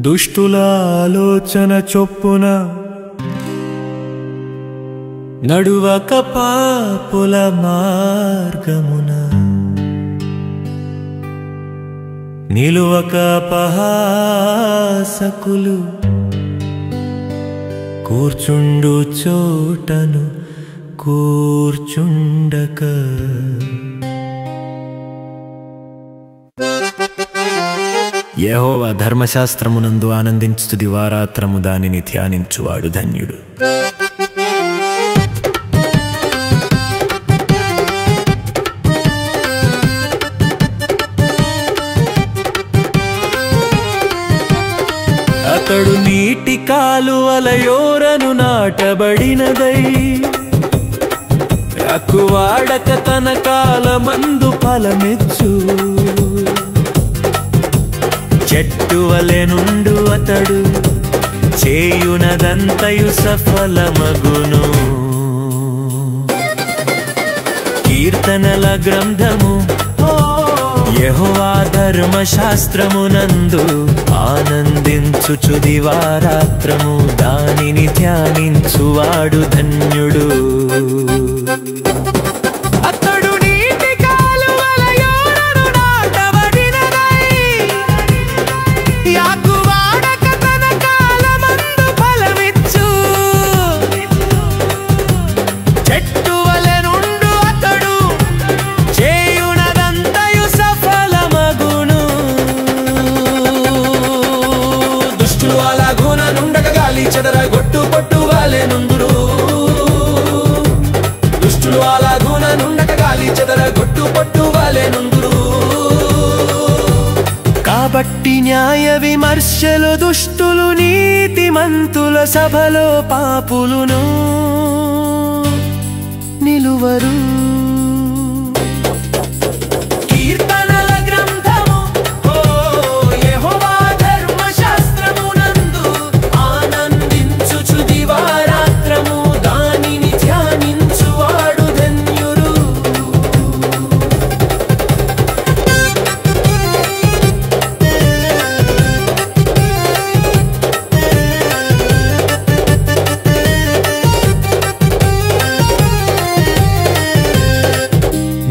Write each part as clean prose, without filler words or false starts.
దుష్టుల ఆలోచన చొప్పున నడువక పాపుల మార్గమున నిలువక అపహాసకులు కూర్చుండు చోటను కూర్చుండక యెహోవా ధర్మశాస్త్రమునందు ఆనందించు దివారాత్రము దానిని ధ్యానించువాడు ధన్యుడు. అతడు నీటి కాలువల యోరను నాటబడినదై అక్కువాడక తన కాలమందు ఫలమిచ్చు చెట్టు వలె నుండు అతడు చేయునదంతయు సఫలమగును. కీర్తనల గ్రంథము యెహోవా ధర్మశాస్త్రమునందు ఆనందించుచు దివారాత్రము దానిని ధ్యానించువాడు ధన్యుడు. చెదరగొట్టు పట్టు వాలే నుందురు దుష్టులు అలాగున నుండక గాలి చెదరగొట్టు పట్టు వాలే నుందురు. కాబట్టి న్యాయ విమర్శలు దుష్టులు నీతిమంతుల సభలో పాపులును నిలువరు.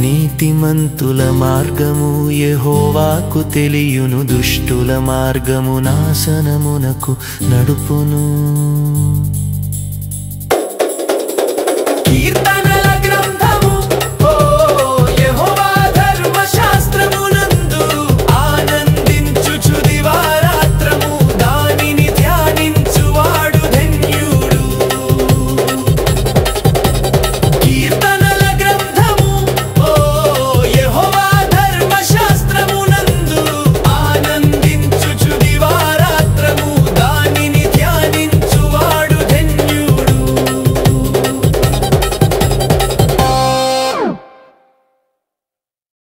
నీతిమంతుల మార్గము యెహోవాకు తెలియును, దుష్టుల మార్గము నాశనమునకు నడుపును.